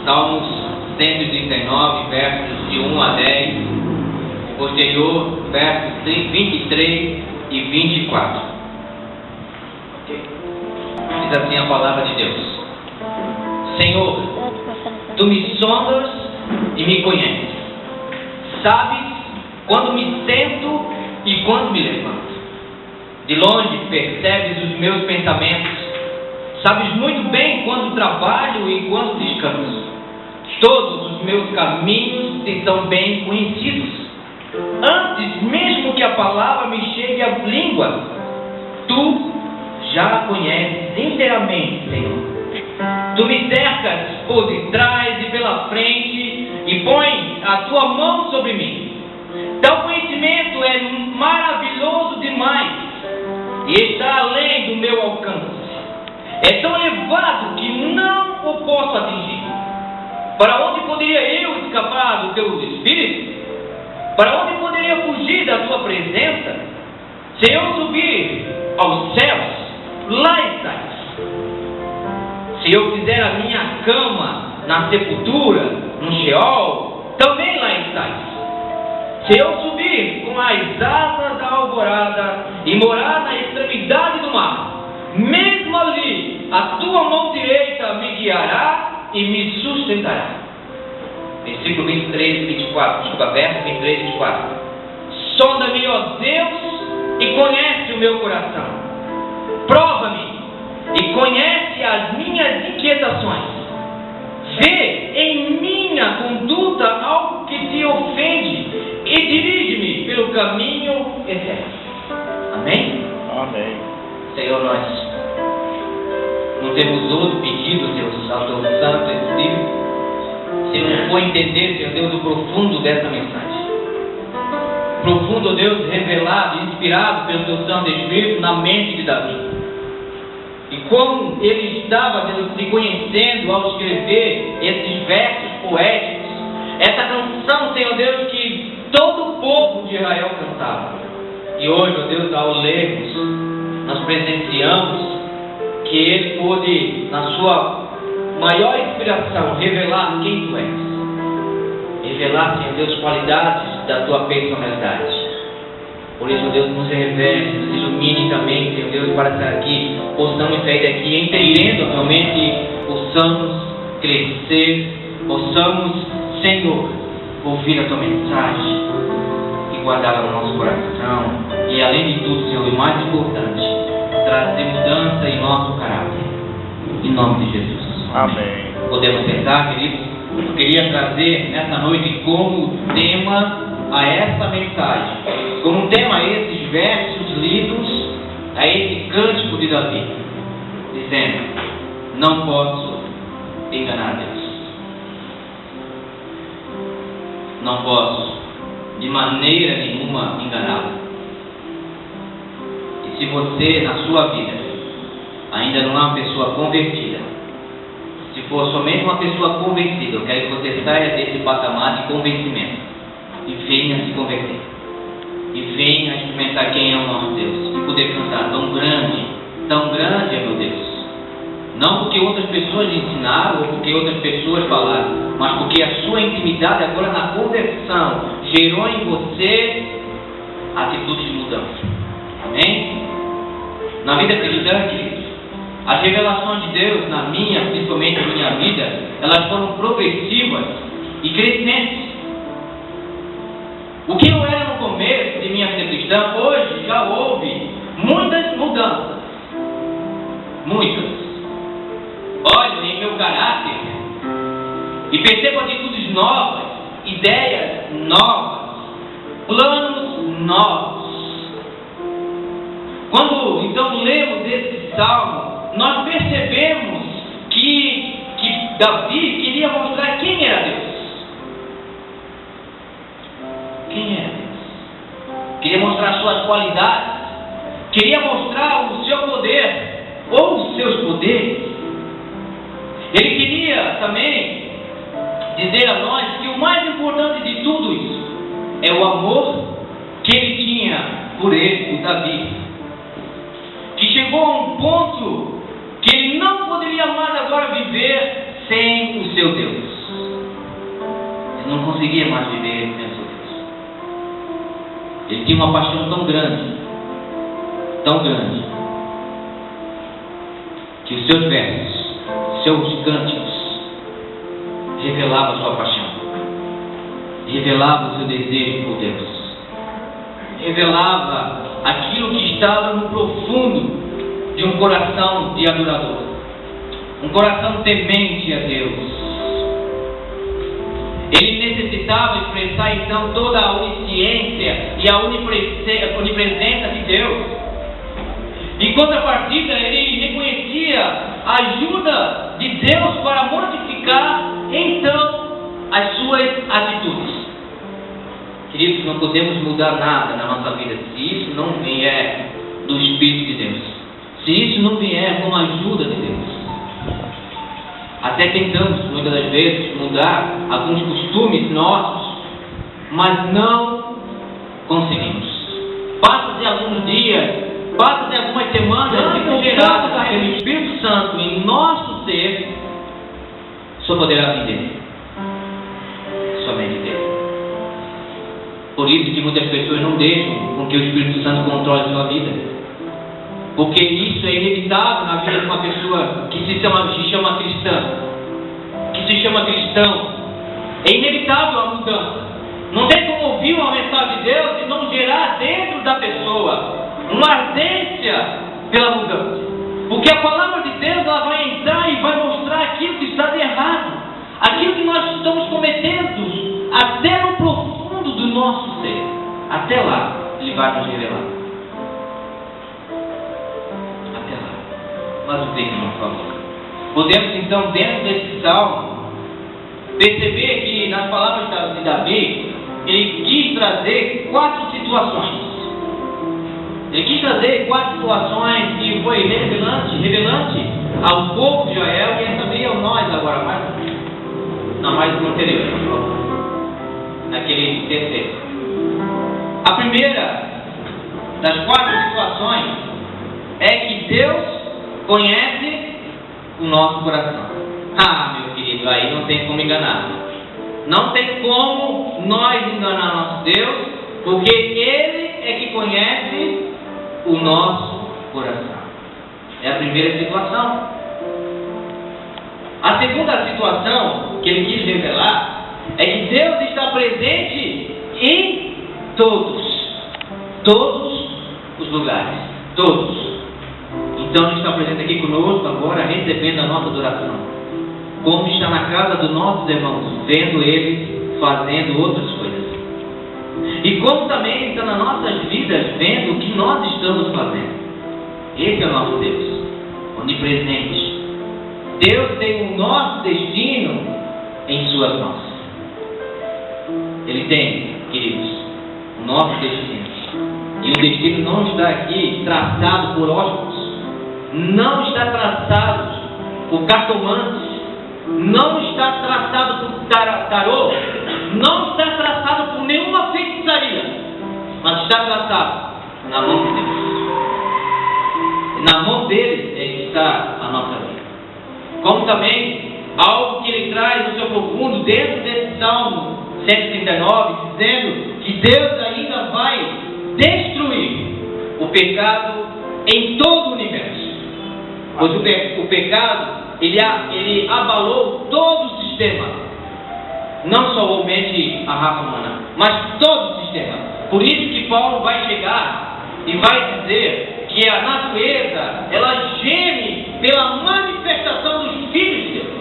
Salmos 139, versos de 1 a 10, posterior, versos 23 e 24. Diz assim a palavra de Deus: Senhor, Tu me sondas e me conheces. Sabes quando me sento e quando me levanto. De longe percebes os meus pensamentos. Sabes muito bem quando trabalho e quando descanso. Todos os meus caminhos te são bem conhecidos. Antes mesmo que a palavra me chegue à língua, Tu já a conheces inteiramente, Senhor. Tu me cercas por detrás e pela frente e põe a Tua mão sobre mim. Tal conhecimento é maravilhoso demais e está além do meu alcance. É tão elevado que não o posso atingir. Para onde poderia eu escapar do Teu Espírito? Para onde poderia fugir da Tua presença? Se eu subir aos céus, lá estás. Se eu fizer a minha cama na sepultura, no Sheol, também lá estás. Se eu subir com as asas da alvorada e morar na extremidade do mar, mesmo ali a Tua mão direita me guiará e me sustentará. Versículo 23 e 24, verso 23 e 24. Sonda-me, ó Deus, e conhece o meu coração. Prova-me e conhece as minhas inquietações. Vê em minha conduta algo que te ofende e dirige-me pelo caminho eterno. Amém? Amém. Senhor, nós não temos outro pedido, Deus, ao Teu Santo Espírito, se não for entender, Senhor Deus, o profundo dessa mensagem. Profundo, Deus, revelado e inspirado pelo Teu Santo Espírito na mente de Davi. E como ele estava, Deus, se conhecendo ao escrever esses versos poéticos, essa canção, Senhor Deus, que todo o povo de Israel cantava. E hoje, ó Deus, ao lermos, nós presenciamos que ele pôde, na sua maior inspiração, revelar quem Tu és. Revelar, Senhor Deus, qualidades da Tua personalidade. Por isso, Deus, nos revele, nos ilumine também, Senhor Deus, para que aqui possamos sair daqui entendendo realmente, possamos crescer, possamos, Senhor, ouvir a Tua mensagem e guardá-la no nosso coração. E além de tudo, Senhor, e mais importante, trazer mudança em nosso caráter. Em nome de Jesus. Amém. Podemos sentar, queridos? Eu queria trazer nessa noite como tema a essa mensagem, como tema a esses versos lidos, a esse cântico de Davi, dizendo: não posso enganar Deus. Não posso de maneira nenhuma enganá-lo. E se você na sua vida ainda não é uma pessoa convertida, se for somente uma pessoa convencida, eu quero que você saia desse patamar de convencimento e venha se converter. E venha experimentar quem é o nosso Deus. E poder cantar: tão grande é meu Deus. Não porque outras pessoas lhe ensinaram ou porque outras pessoas falaram, mas porque a sua intimidade agora na conversão gerou em você atitudes de mudança. Amém? Na vida cristã, queridos, as revelações de Deus na minha, principalmente na minha vida, elas foram progressivas e crescentes. O que eu era no começo de minha vida cristã, hoje já houve muitas mudanças. Muitas. Olho em meu caráter e percebo atitudes novas, ideias novas, planos novos. Quando então lemos esse salmo, nós percebemos que Davi queria mostrar quem era Deus. Quem era Deus? Queria mostrar suas qualidades, queria mostrar o seu poder, ou os seus poderes. Ele queria também dizer a nós que o mais importante de tudo isso é o amor que ele tinha por ele, por Davi, que chegou a um ponto que ele não poderia mais agora viver sem o seu Deus. não conseguia mais viver sem o seu Deus. Ele tinha uma paixão tão grande, que os seus versos, seus cânticos, revelavam a sua paixão, revelava o seu desejo por Deus, revelava aquilo que estava no profundo de um coração de adorador, um coração temente a Deus. Ele necessitava expressar então toda a onisciência e a onipresença de Deus. Em contrapartida, ele reconhecia a ajuda de Deus para modificar então as suas atitudes. Queridos, não podemos mudar nada na nossa vida se isso não vier do Espírito de Deus, se isso não vier com a ajuda de Deus. Até tentamos muitas das vezes mudar alguns costumes nossos, mas não conseguimos. Passa-se alguns dias, passa-se algumas semanas, e geradas pelo Espírito Santo em nosso ser, só poderá vir dele, somente dele. Por isso que muitas pessoas não deixam com que o Espírito Santo controle a sua vida, porque isso é inevitável na vida de uma pessoa que se chama cristã, que se chama cristão. É inevitável a mudança. Não tem como ouvir uma mensagem de Deus e não gerar dentro da pessoa uma ardência pela mudança, porque a palavra de Deus ela vai entrar e vai mostrar aquilo que está de errado, aquilo que nós estamos cometendo até no profundo do nosso ser. Até lá Ele vai nos revelar. Mas o texto não falou. Podemos então, dentro desse salmo, perceber que nas palavras de Davi, ele quis trazer 4 situações. Ele quis trazer 4 situações que foi revelante ao povo de Israel e também a nós agora, mais no anterior, por favor. Naquele terceiro. A primeira das 4 situações é que Deus conhece o nosso coração. Ah, meu querido, aí não tem como enganar. Não tem como nós enganar nosso Deus, porque Ele é que conhece o nosso coração. É a primeira situação. A segunda situação que Ele quis revelar é que Deus está presente em todos os lugares, todos. Então Ele está presente aqui conosco agora, recebendo a nossa adoração, como está na casa dos nossos irmãos, vendo eles fazendo outras coisas, e como também está nas nossas vidas, vendo o que nós estamos fazendo. Esse é o nosso Deus, onipresente. Deus tem o nosso destino em suas mãos. Ele tem, queridos, o nosso destino. E o destino não está aqui traçado por horóscopos, não está traçado por cartomantes, não está traçado por tarô, não está traçado por nenhuma feitiçaria, mas está traçado na mão de Deus. Na mão dele é que está a nossa vida. Como também algo que ele traz no seu profundo dentro desse Salmo 139, dizendo que Deus ainda vai destruir o pecado em todo o universo. Pois o pecado, ele abalou todo o sistema, não somente a raça humana, mas todo o sistema. Por isso que Paulo vai chegar e vai dizer que a natureza, ela geme pela manifestação dos filhos de Deus.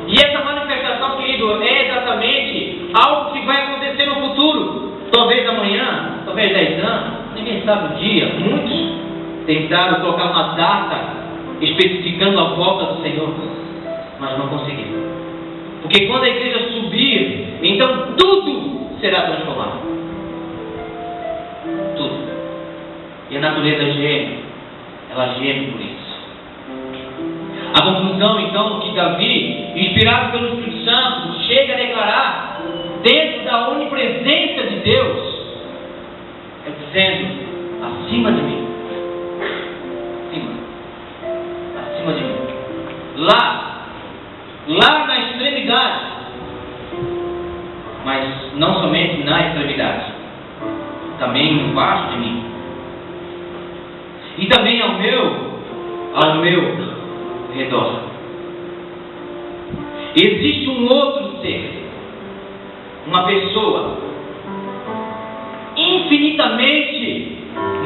E essa manifestação, querido, é exatamente algo que vai acontecer no futuro. Talvez amanhã, talvez 10 anos, ninguém sabe o dia. Muitos tentaram colocar uma data especificando a volta do Senhor, mas não conseguiram. Porque quando a igreja subir, então tudo será transformado. Tudo. E a natureza geme, ela geme por isso. A conclusão, então, que Davi, inspirado pelo Espírito Santo, chega a declarar dentro da onipresença de Deus, é dizendo: acima de mim, acima de mim, lá na extremidade, mas não somente na extremidade, também embaixo de mim. E também ao meu redor. Existe um outro ser, uma pessoa infinitamente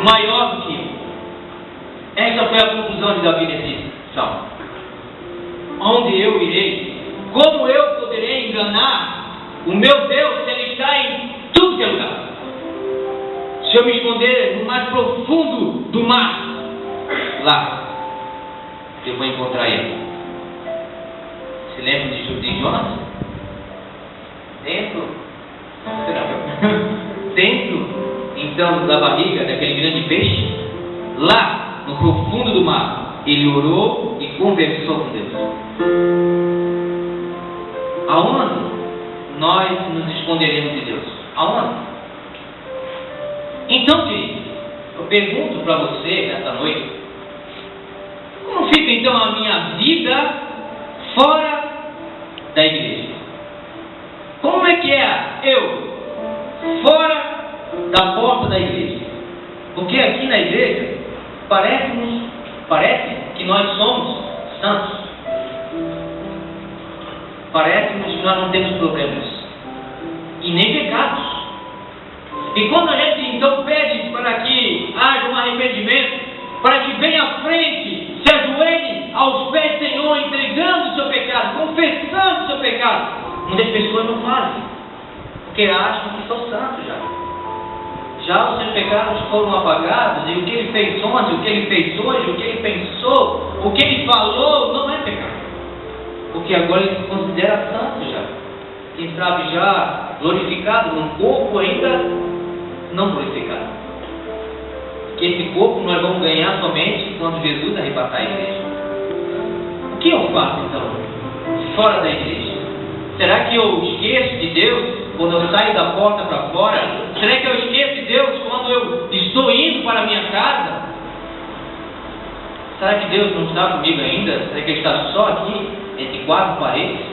maior do que eu. Essa foi a conclusão de Davi nesse salmo. Onde eu irei? Como eu poderei enganar o meu Deus se Ele está em tudo que é lugar? Se eu me esconder no mais profundo do mar, lá eu vou encontrar Ele. Se lembra de Jonas? Dentro então da barriga daquele grande peixe, lá no profundo do mar, ele orou e conversou com Deus. Aonde nós nos esconderemos de Deus? Aonde? Então, querido, eu pergunto para você nessa noite, como fica então a minha vida fora da igreja? Como é que é eu fora da porta da igreja? Porque aqui na igreja parece que nós somos santos. Parece-nos que nós não temos problemas e nem pecados. E quando a gente então pede para que haja um arrependimento, para que venha à frente, se ajoelhe aos pés do Senhor, entregando o seu pecado, confessando o seu pecado, muitas pessoas não fazem, porque acham que são santos já os seus pecados foram apagados, e o que ele fez ontem, o que ele fez hoje, o que ele pensou, o que ele falou, não é pecado, porque agora ele se considera santo já, quem sabe já glorificado num corpo ainda não glorificado, que esse corpo nós vamos ganhar somente quando Jesus arrebatar a igreja. O que eu faço então fora da igreja? Será que eu esqueço de Deus quando eu saio da porta para fora? Será que eu esqueço de Deus quando eu estou indo para a minha casa? Será que Deus não está comigo ainda? Será que Ele está só aqui, entre quatro paredes?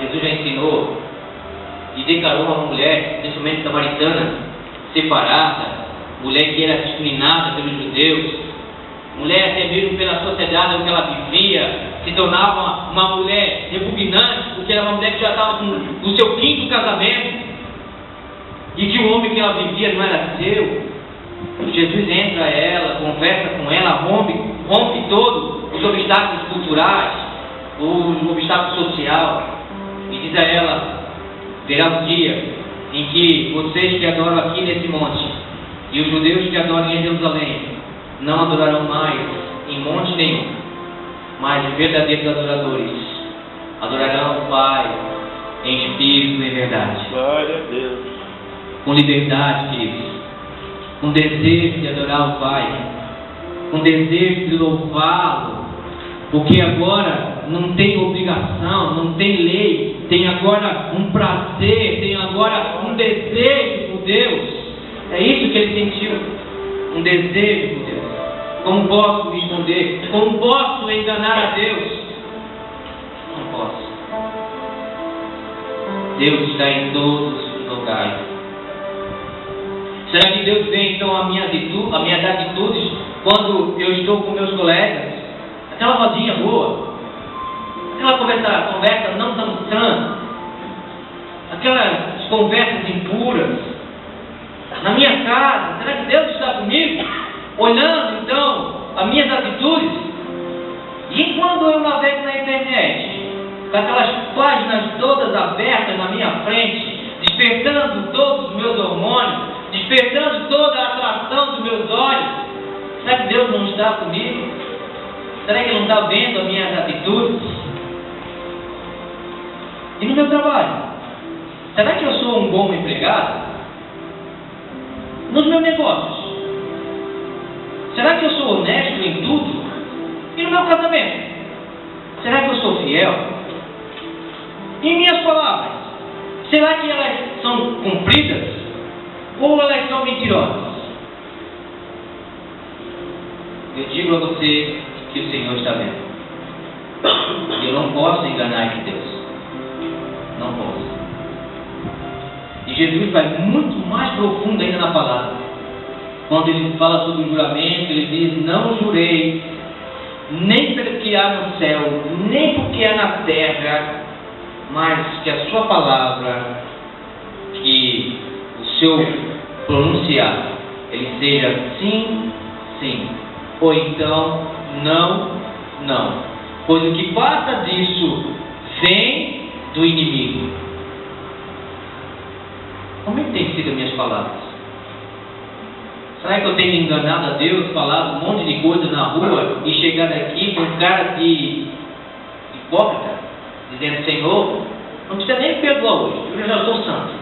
Jesus já ensinou e declarou a uma mulher, principalmente samaritana, separada, mulher que era discriminada pelos judeus, mulher até mesmo pela sociedade em que ela vivia, se tornava uma mulher repugnante, porque era uma mulher que já estava com o seu quinto casamento, e que o homem que ela vivia não era seu. Jesus entra a ela, conversa com ela, rompe todos os obstáculos culturais, o obstáculo social, e diz a ela: verá um dia em que vocês que adoram aqui nesse monte, e os judeus que adoram em Jerusalém, não adorarão mais em monte nenhum, mas os verdadeiros adoradores adorarão o Pai em espírito e em verdade. Glória a Deus. Com liberdade, queridos, com desejo de adorar o Pai, com desejo de louvá-lo, porque agora não tem obrigação, não tem lei, tem agora um prazer, tem agora um desejo por Deus. É isso que ele sentiu, um desejo por Deus. Como posso me esconder? Como posso enganar a Deus? Não posso. Deus está em todos os lugares. Será que Deus vê então as minhas atitudes quando eu estou com meus colegas? Aquela rodinha boa, aquela conversa não tão sã, aquelas conversas impuras, na minha casa. Será que Deus está comigo? Olhando então as minhas atitudes? E quando eu navego na internet, com aquelas páginas todas abertas na minha frente, despertando todos os meus hormônios, despertando toda a atração dos meus olhos, será que Deus não está comigo? Será que Ele não está vendo as minhas atitudes? E no meu trabalho? Será que eu sou um bom empregado? Nos meus negócios? Será que eu sou honesto em tudo? E no meu casamento? Será que eu sou fiel? E minhas palavras? Será que elas são cumpridas? Ou elas são mentirosas? Eu digo a você que o Senhor está vendo. Eu não posso enganar esse Deus. Não posso. E Jesus vai muito mais profundo ainda na palavra. Quando ele fala sobre o juramento, ele diz: não jurei, nem pelo que há no céu, nem pelo que há na terra, mas que a sua palavra, que o seu pronunciar, ele seja sim, sim, ou então não, não. Pois o que passa disso vem do inimigo. Como é que tem sido as minhas palavras? Será que eu tenho enganado a Deus, falado um monte de coisa na rua e chegado aqui com um cara de hipócrita, dizendo: Senhor, não precisa nem me perdoar hoje, eu já sou santo.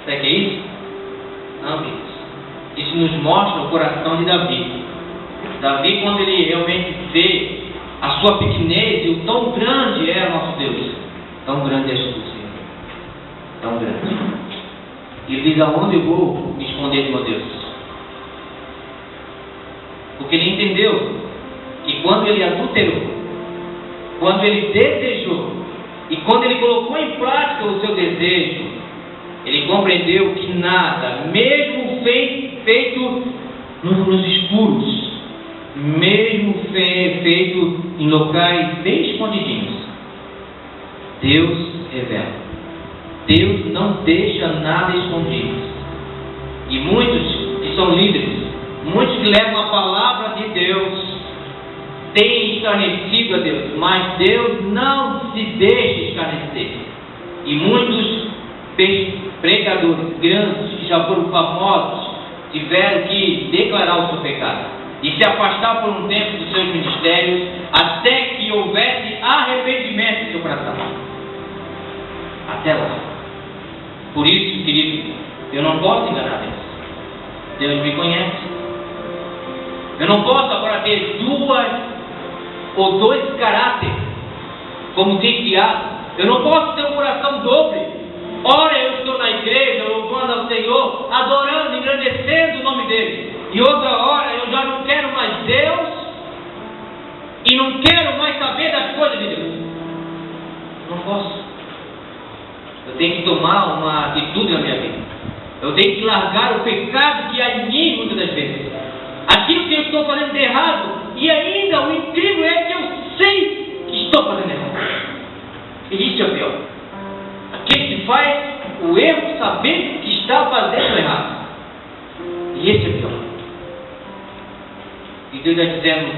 Será que é isso? Não, queridos. Isso nos mostra o coração de Davi. Davi, quando ele realmente vê a sua pequenez e o tão grande é nosso Deus. Tão grande és tu, Senhor. Tão grande. E ele diz: aonde eu vou me esconder de meu Deus? Porque ele entendeu que quando ele adulterou, quando ele desejou e quando ele colocou em prática o seu desejo, ele compreendeu que nada, mesmo feito nos escuros, mesmo feito em locais bem escondidinhos, Deus revela. Deus não deixa nada escondido. E muitos que são líderes, muitos que levam a palavra de Deus, têm escarnecido a Deus, mas Deus não se deixa escarnecer. E muitos pregadores grandes, que já foram famosos, tiveram que declarar o seu pecado e se afastar por um tempo dos seus ministérios, até que houvesse arrependimento no seu coração. Até lá. Por isso, querido, eu não posso enganar Deus. Deus me conhece. Eu não posso agora ter dois caráteres, como diz Tiago. Eu não posso ter um coração dobre. Ora eu estou na igreja, louvando ao Senhor, adorando, engrandecendo o nome dele. E outra hora eu já não quero mais Deus e não quero mais saber das coisas de Deus. Não posso. Eu tenho que tomar uma atitude na minha vida. Eu tenho que largar o pecado que há em mim muitas das vezes. Aquilo que eu estou fazendo de errado. E ainda o incrível é que eu sei que estou fazendo errado. E isso é o pior. Aquele que faz o erro sabendo que está fazendo errado. E esse é o pior. E Deus está dizendo: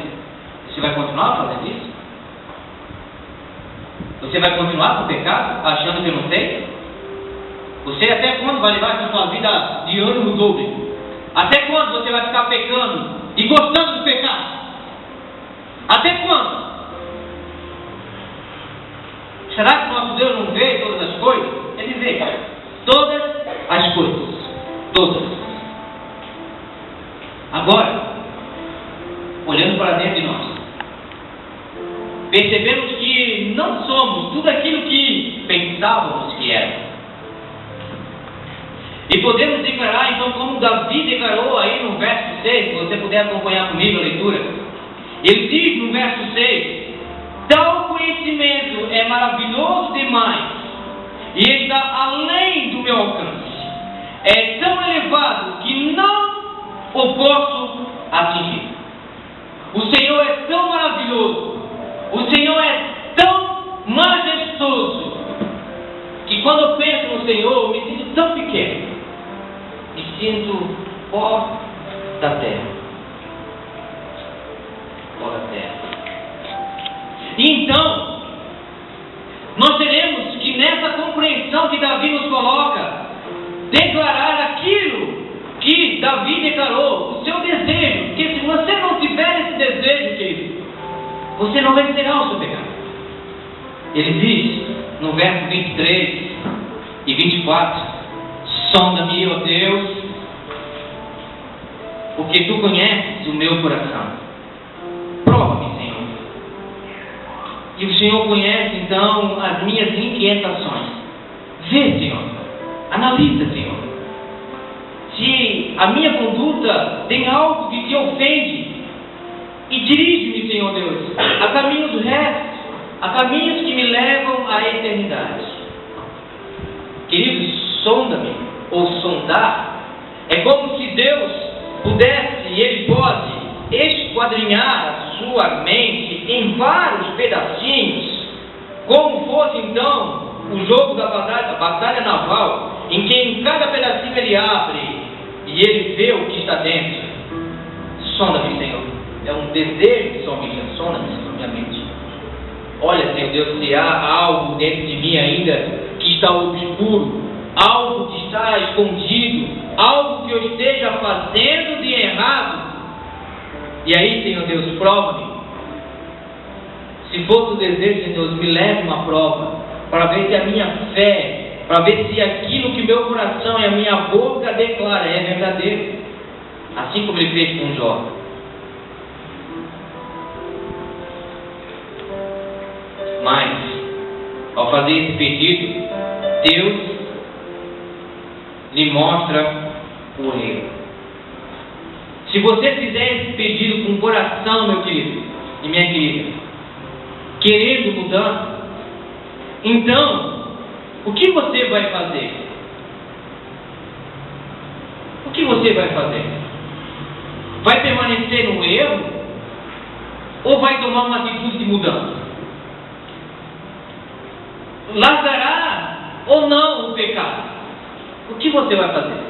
você vai continuar fazendo isso? Você vai continuar com o pecado, achando que eu não sei? Você até quando vai levar essa sua vida de ânimo dobre? Até quando você vai ficar pecando e gostando do pecado? Até quando? Será que o nosso Deus não vê todas as coisas? Ele vê todas as coisas. Todas. Agora, olhando para dentro de nós, percebemos que não somos tudo aquilo que pensávamos que éramos. E podemos declarar, então, como Davi declarou aí no verso 6, se você puder acompanhar comigo a leitura. Ele diz no verso 6: tal conhecimento é maravilhoso demais e está além do meu alcance. É tão elevado que não o posso atingir. O Senhor é tão maravilhoso, o Senhor é tão majestoso, que quando eu penso no Senhor, eu me sinto tão pequeno. Me sinto pó da terra. Pó da terra. E então, nós teremos que nessa compreensão que Davi nos coloca, declarar aquilo que Davi declarou, o seu desejo. Porque se você não tiver esse desejo, querido, você não vencerá o seu pecado. Ele diz no verso 23 e 24: sonda-me, ó Deus, porque tu conheces o meu coração. Prova-me, Senhor. E o Senhor conhece então as minhas inquietações. Vê, Senhor. Analisa, Senhor. Se a minha conduta tem algo que te ofende, e dirige-me, Senhor Deus, a caminhos retos, a caminhos que me levam à eternidade. sonda-me, ou sondar, é como se Deus pudesse, e Ele pode, esquadrinhar a sua mente em vários pedacinhos, como fosse então o jogo da batalha naval, em que em cada pedacinho Ele abre e Ele vê o que está dentro. Sonda-me, Senhor. É um desejo de sonda-me, minha mente. Olha, Senhor Deus, se há algo dentro de mim ainda que está obscuro, algo que está escondido, algo que eu esteja fazendo de errado. E aí, Senhor Deus, prova-me. Se for o desejo de Deus, me leve uma prova, para ver se a minha fé, para ver se aquilo que meu coração e a minha boca declara é verdadeiro. Assim como Ele fez com Jó. Mas, ao fazer esse pedido, Deus lhe mostra o erro. Se você fizer esse pedido com o coração, meu querido e minha querida, querendo mudança, então, o que você vai fazer? O que você vai fazer? Vai permanecer no erro? Ou vai tomar uma atitude de mudança? Largará ou não o pecado? O que você vai fazer?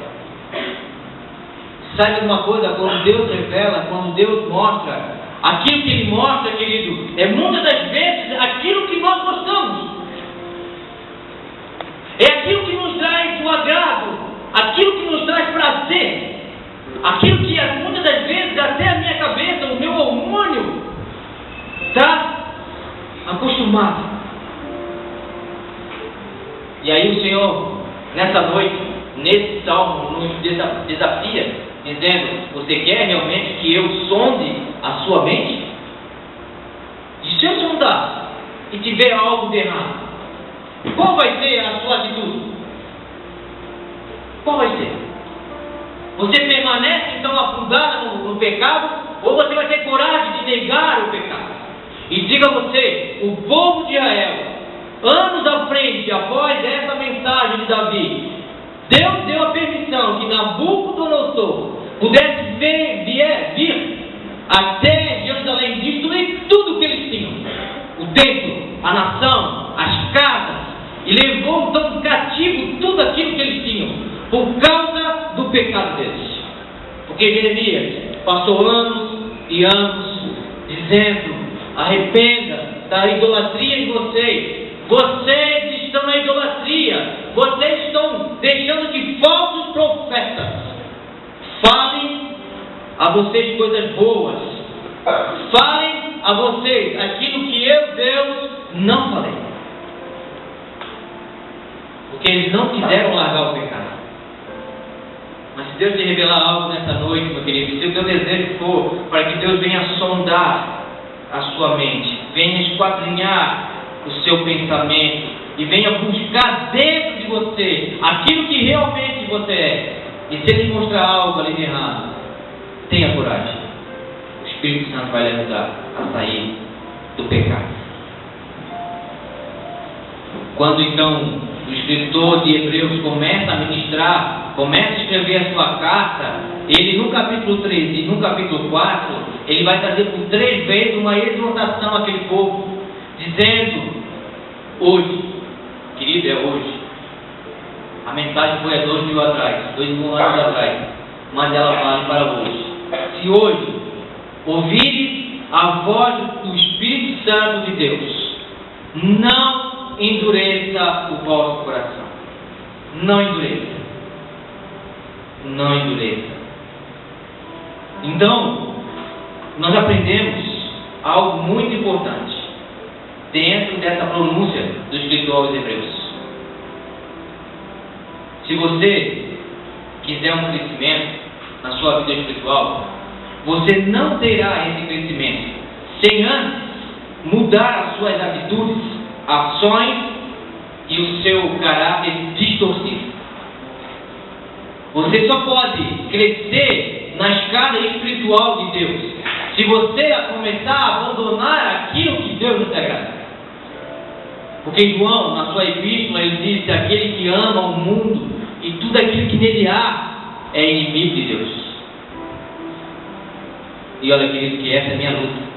Sabe uma coisa? Quando Deus revela, quando Deus mostra, aquilo que Ele mostra, querido, é muitas das vezes aquilo que nós gostamos. É aquilo que nos traz o agrado, aquilo que nos traz prazer, aquilo que muitas das vezes até a minha cabeça, o meu hormônio está acostumado. E aí o Senhor, nessa noite, nesse salmo, nos desafia, dizendo: você quer realmente que eu sonde a sua mente? E se eu sondar e tiver algo de errado, qual vai ser a sua atitude? Qual vai ser? Você permanece então afundado no pecado, ou você vai ter coragem de negar o pecado? E diga você, o povo de Israel, anos à frente, após essa mensagem de Davi, Deus deu a permissão que Nabucodonosor pudesse vir até Jerusalém, destruir tudo o que eles tinham, o templo, a nação, as casas, e levou então cativo tudo aquilo que eles tinham, por causa do pecado deles. Porque Jeremias passou anos e anos dizendo: arrependa da idolatria de vocês. Vocês estão na idolatria. Vocês estão deixando que falsos profetas falem a vocês coisas boas. Falem a vocês aquilo que eu, Deus, não falei. Porque eles não quiseram largar o pecado. Mas se Deus te revelar algo nessa noite, meu querido, se o teu desejo for para que Deus venha sondar a sua mente, venha esquadrinhar o seu pensamento e venha buscar dentro de você aquilo que realmente você é, e se Ele mostrar algo ali de errado, tenha coragem. O Espírito Santo vai lhe ajudar a sair do pecado. Quando então o escritor de Hebreus começa a ministrar, começa a escrever a sua carta, ele no capítulo 3 e no capítulo 4, ele vai trazer por 3 vezes uma exortação àquele povo, dizendo: hoje, querido, é hoje. A mensagem foi há 2.000 atrás, 2.000 anos atrás, mas ela vale para hoje. Se hoje ouvires a voz do Espírito Santo de Deus, não endureça o vosso coração. Não endureça. Não endureça. Então, nós aprendemos algo muito importante dentro dessa pronúncia do escritor aos Hebreus. Se você quiser um crescimento na sua vida espiritual, você não terá esse crescimento sem antes mudar as suas atitudes, ações e o seu caráter distorcido. Você só pode crescer na escada espiritual de Deus se você começar a abandonar aquilo que Deus não te agrada. Porque João, na sua epístola, ele disse: aquele que ama o mundo e tudo aquilo que nele há é inimigo de Deus. E olha, querido, que essa é a minha luta.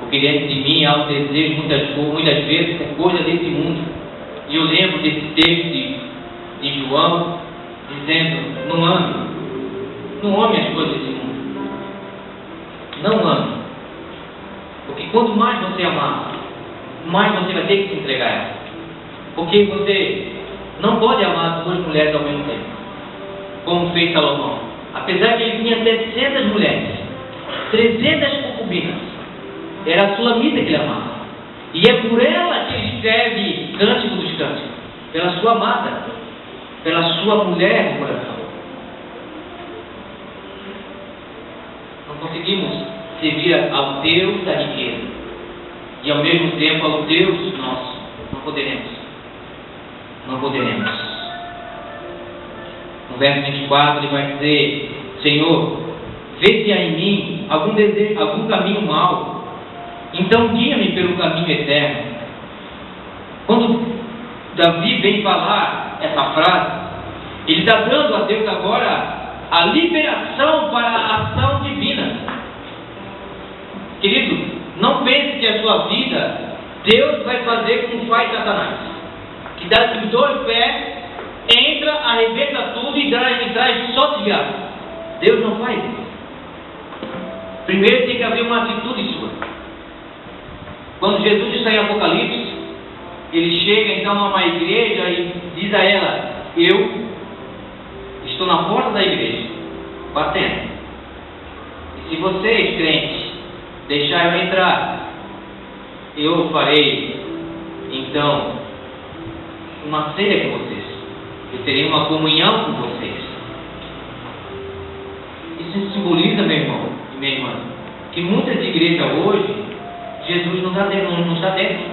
Porque dentro de mim há um desejo, muitas vezes, por coisa desse mundo. E eu lembro desse texto de João, dizendo: não ame as coisas desse mundo. Não ame. Porque quanto mais você amar, mais você vai ter que se entregar a ela. Porque você não pode amar duas mulheres ao mesmo tempo, como fez Salomão. Apesar que ele tinha 700 mulheres, 300 concubinas, era a Sulamita que ele amava. E é por ela que ele escreve Cântico dos Cânticos, pela sua amada, pela sua mulher no coração. Não conseguimos servir ao Deus da riqueza e ao mesmo tempo ao Deus nosso. Não poderemos. Não poderemos. No verso 24 ele vai dizer: Senhor, vê se há em mim algum caminho mau, então guia-me pelo caminho eterno. Quando Davi vem falar essa frase, ele está dando a Deus agora a liberação para a ação divina. Querido, não pense que a sua vida Deus vai fazer como faz Satanás, que dá os dois pés, entra, arrebenta tudo e traz só desgraça. Deus não faz isso. Primeiro tem que haver uma atitude sua. Quando Jesus está em Apocalipse, ele chega então a uma igreja e diz a ela: eu estou na porta da igreja, batendo. E se vocês, crentes, deixar eu entrar, eu farei então uma ceia com vocês. Eu terei uma comunhão com vocês. Isso simboliza, meu irmão e minha irmã, que muitas igrejas hoje, Jesus não está dentro,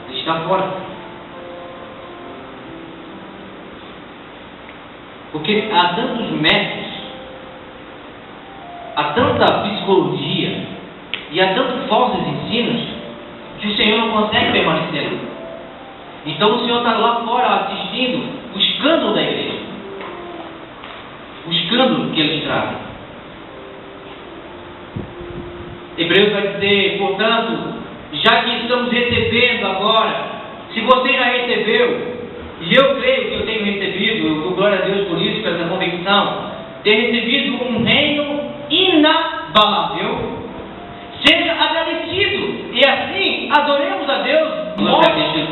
ele está fora. Porque há tantos métodos, há tanta psicologia e há tantos falsos ensinos que o Senhor não consegue permanecer ali. Então o Senhor está lá fora assistindo o escândalo da igreja, o escândalo que eles trazem. Hebreus vai dizer, portanto, já que estamos recebendo agora, se você já recebeu, e eu creio que eu tenho recebido, eu dou glória a Deus por isso, por essa convicção, ter recebido um reino inabalável, seja agradecido, e assim adoremos a Deus,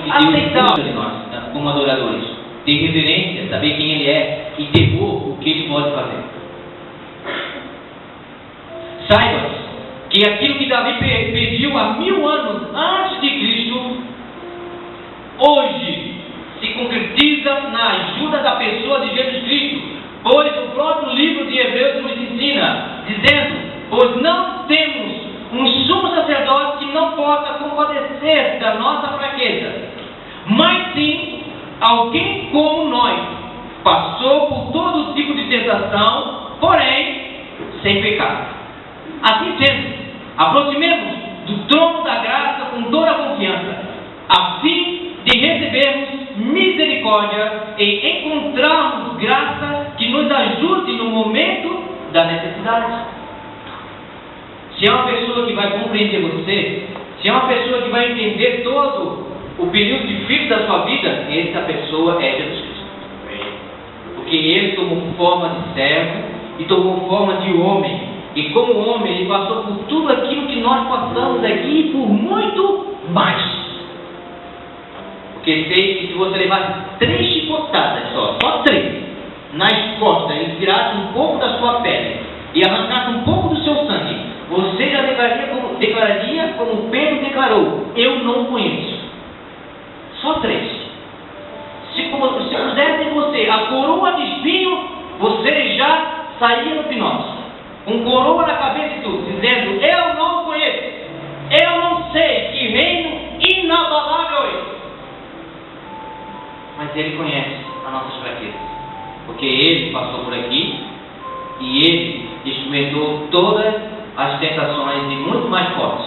aceitável de nós, como adoradores, ter reverência, saber quem Ele é e temor o que Ele pode fazer. Saiba que aquilo que Davi pediu há 1000 anos antes de Cristo, hoje se concretiza na ajuda da pessoa de Jesus Cristo, pois o próprio livro de Hebreus nos ensina, dizendo: pois não temos um sumo sacerdote que não possa compadecer da nossa fraqueza, mas sim alguém como nós, passou por todo tipo de tentação, porém sem pecado. Assim sendo, aproximemos do trono da graça com toda a confiança, a fim de recebermos misericórdia e encontrarmos graça que nos ajude no momento da necessidade. Se é uma pessoa que vai compreender você, se é uma pessoa que vai entender todo o período difícil da sua vida, essa pessoa é Jesus Cristo. Porque Ele tomou forma de servo e tomou forma de homem. E como homem, Ele passou por tudo aquilo que nós passamos aqui e por muito mais. Porque sei que se você levasse 3 chicotadas só 3, nas costas, Ele tirasse um pouco da sua pele e arrancasse um pouco do seu sangue, você já declararia como Pedro declarou: eu não conheço. Só 3. Se pusesse em você a coroa de espinho, você já sairia no pinóquio, com coroa na cabeça e tudo, dizendo: eu não conheço, eu não sei que reino inabalável é esse. Mas Ele conhece as nossas fraquezas, porque Ele passou por aqui e Ele experimentou todas as tentações e muito mais fortes.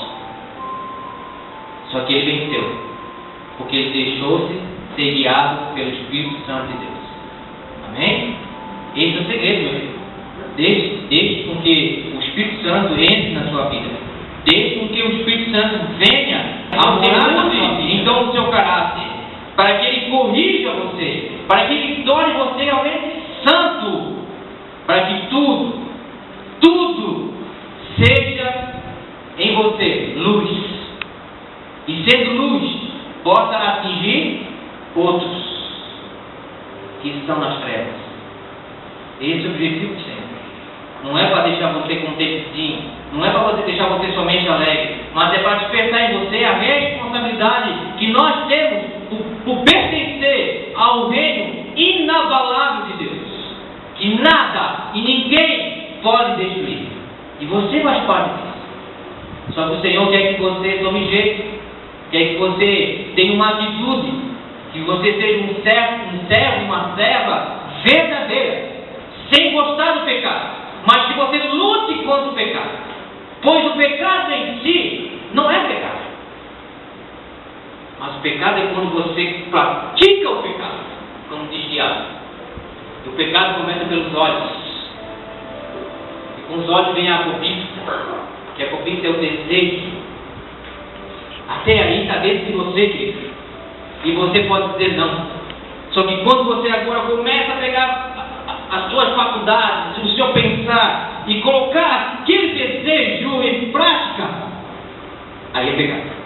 Só que Ele venceu, porque Ele deixou-se ser guiado pelo Espírito Santo de Deus. Amém? Esse é o segredo, meu filho. Deixe com que o Espírito Santo entre na sua vida. Deixe com que o Espírito Santo venha a morar então no seu caráter, para que ele corrija você, para que ele torne você realmente santo, para que tudo seja em você luz, e sendo luz, possa atingir outros que estão nas trevas. Esse é o objetivo do Senhor. Não é para deixar você contentezinho, não é para deixar você somente alegre, mas é para despertar em você a responsabilidade que nós temos por pertencer ao reino inabalável de Deus, que nada e ninguém pode destruir, e você faz parte disso. Só que o Senhor quer que você tome jeito, quer que você tenha uma atitude, que você seja um servo, uma serva verdadeira, sem gostar do pecado, mas que você lute contra o pecado, pois o pecado em si não é pecado, mas o pecado é quando você pratica o pecado, como diz Tiago. E o pecado começa pelos olhos, e com os olhos vem a cobiça, que a cobiça é o desejo. Até aí está dentro de você, querido, e você pode dizer não. Só que quando você agora começa a pegar as suas faculdades, o seu pensar, e colocar aquele desejo em prática, aí é pecado.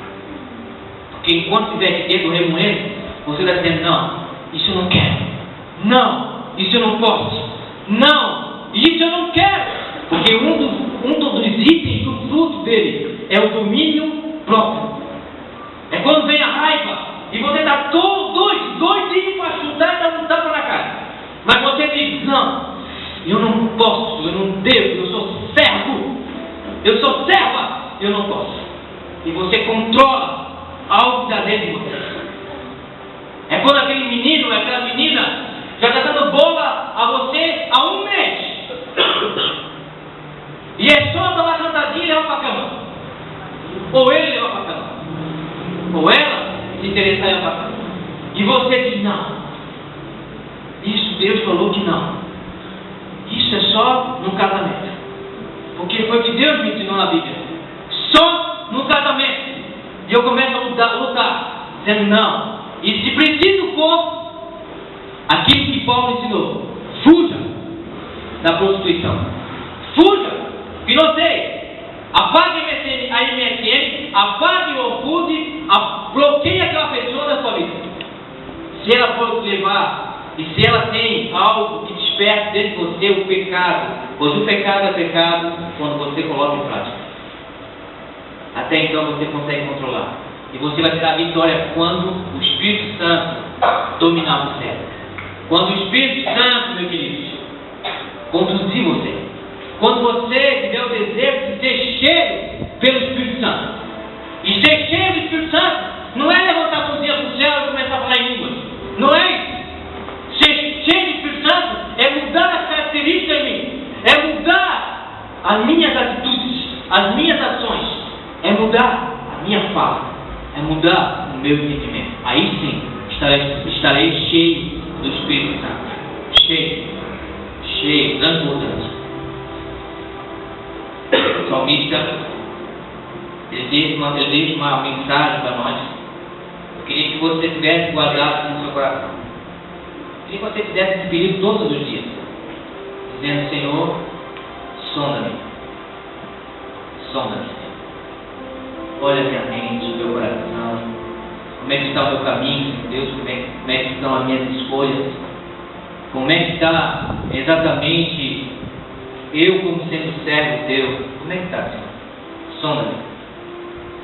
Porque enquanto estiver aqui dentro remoendo, você está dizendo: não, isso eu não quero, não, isso eu não posso, não, isso eu não quero. Porque um dos itens do fruto dele é o domínio próprio. É quando vem a raiva e você está doidinho para chutar e dar um tapa na cara. Mas você diz: não, eu não posso, eu não devo, eu sou servo, eu sou serva, eu não posso. E você controla algo que está dentro de você. É quando aquele menino, aquela menina já está dando bola a você há um mês. E é só tomar cantadinha e levar para a cama. Ou ele levar para a cama, ou ela se interessar em levar para a cama. E você diz: não, isso Deus falou que não. Isso é só no casamento. Porque foi o que Deus me ensinou na Bíblia. Só no casamento. E eu começo a lutar, dizendo não. E se preciso for aquilo que Paulo ensinou: fuja da prostituição. Fuja. Financei. Apague a MSN, apague o Orkut, bloqueie aquela pessoa da sua vida. Se ela for te levar, e se ela tem algo que desperta dentro de você o pecado, pois o pecado é pecado quando você coloca em prática. Até então você consegue controlar. E você vai ter a vitória quando o Espírito Santo dominar o céu. Quando o Espírito Santo, meu querido, conduzir você. Quando você tiver o desejo de ser cheio pelo Espírito Santo. E ser cheio do Espírito Santo não é levantar a mãozinha para o céu e começar a falar em línguas. Não é isso. Ser cheio do Espírito Santo é mudar as características em mim. É mudar as minhas atitudes, as minhas ações. É mudar a minha fala. É mudar o meu entendimento. Aí sim, estarei cheio do Espírito Santo. Cheio, transbordante. O salmista, ele deixa uma mensagem para nós. Eu queria que você tivesse guardado no seu coração. Eu queria que você fizesse esse pedido todos os dias, dizendo: Senhor, sonda-me. Sonda-me. Olha a minha mente, o meu coração. Como é que está o meu caminho, Deus? Como é que estão as minhas escolhas? Como é que está exatamente eu como sendo servo teu? Como é que está, Senhor? Sonda-me.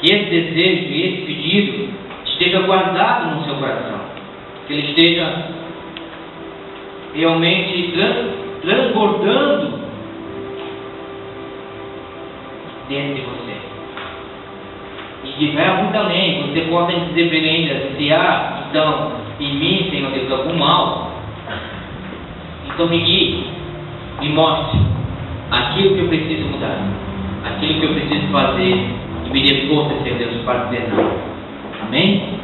Que esse desejo e esse pedido esteja guardado no seu coração. Que ele esteja realmente transbordando dentro de você. E que vai muito além. Você possa dizer para ele ainda: se há então em mim, Senhor Deus, algum mal, então me guie, me mostre aquilo que eu preciso mudar, aquilo que eu preciso fazer, e me dê força, Senhor Deus, para dizer não. Amém?